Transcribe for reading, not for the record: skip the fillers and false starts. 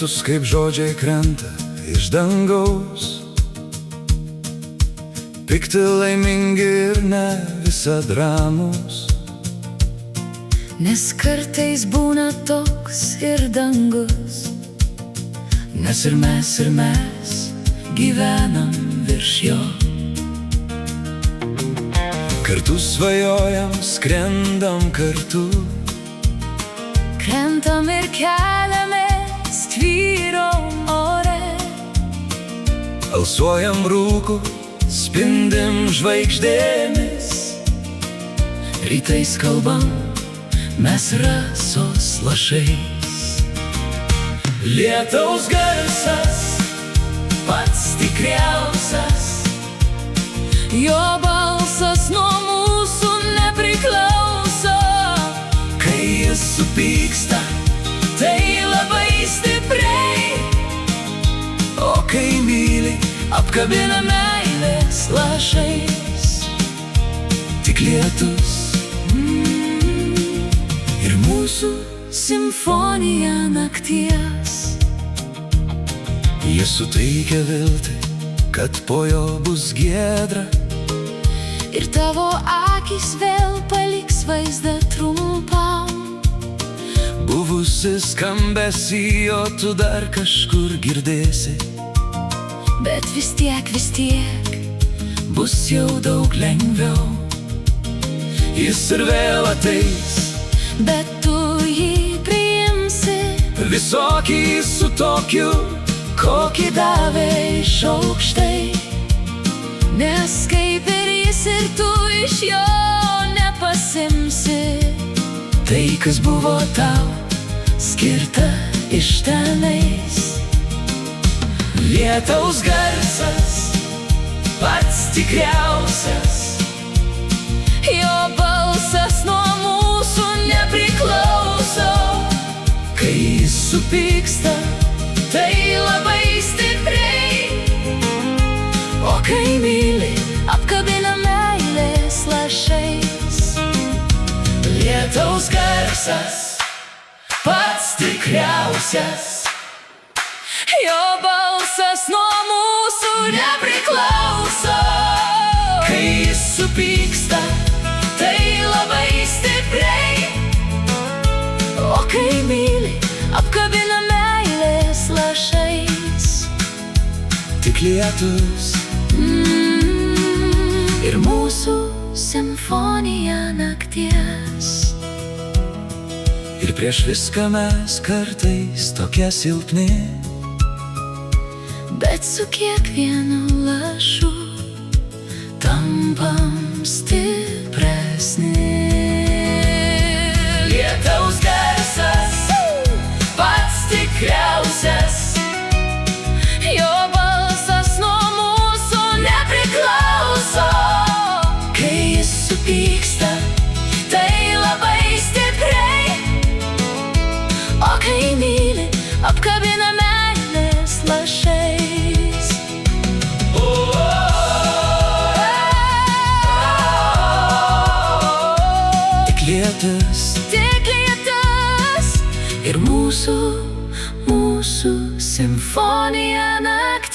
lietus kaip žodžiai krenta iš dangaus, pikti laimingi ir ne visad ramus. Nes kartais būna toks ir dangus, nes ir mes gyvenam virš jo. Kartu svajojam, skrendam kartu, krentam ir keliamės, tvyrom ore. Alsuojam rūku, spindim žvaigždėmis, rytais kalbam mes rasos lašais. Lietaus garsas pats tikriausias, jo balsas nuo mūsų nepriklauso. Kai jis supyksta, tai labai stipriai, o kai myli, apkabina meilės lašais. Tik lietus ir mūsų simfonija nakties. Jis suteikia viltį, kad po jo bus giedra, ir tavo akys vėl paliks vaizdą trumpam. buvusi skambesį, o tu dar kažkur girdėsi. Bet vis tiek bus jau daug lengviau. Jis ir vėl ateis, bet tu jį priimsi, visokį su tokiu, kokį davė iš aukštai. nes kaip ir jis ir tu iš jo nepasimsi. Tai, kas buvo tau skirta iš tenais. Lietaus garsas pats tikriausias, jo balsas nuo mūsų nepriklauso. kai jis supyksta, Tai labai stipriai, o kai myli, apkabina meilės lašais. lietaus garsas pats tikriausias, Jo balsas nuo mūsų nepriklauso. kai jis supyksta, Tai labai stipriai, o kai myli, apkabina meilės lašais. tik lietus Ir mūsų simfonija nakties. ir prieš viską mes kartais tokie silpni, Bet su kiekvienu lašu tampam stipresni. lietaus garsas pats tikriausias, Jo balsas nuo mūsų nepriklauso. kai jis supyksta, Tai labai stipriai, o kai myli, apkabina meilės lašais. tik lietus Tik lietus ir mūsų simfonija nakties.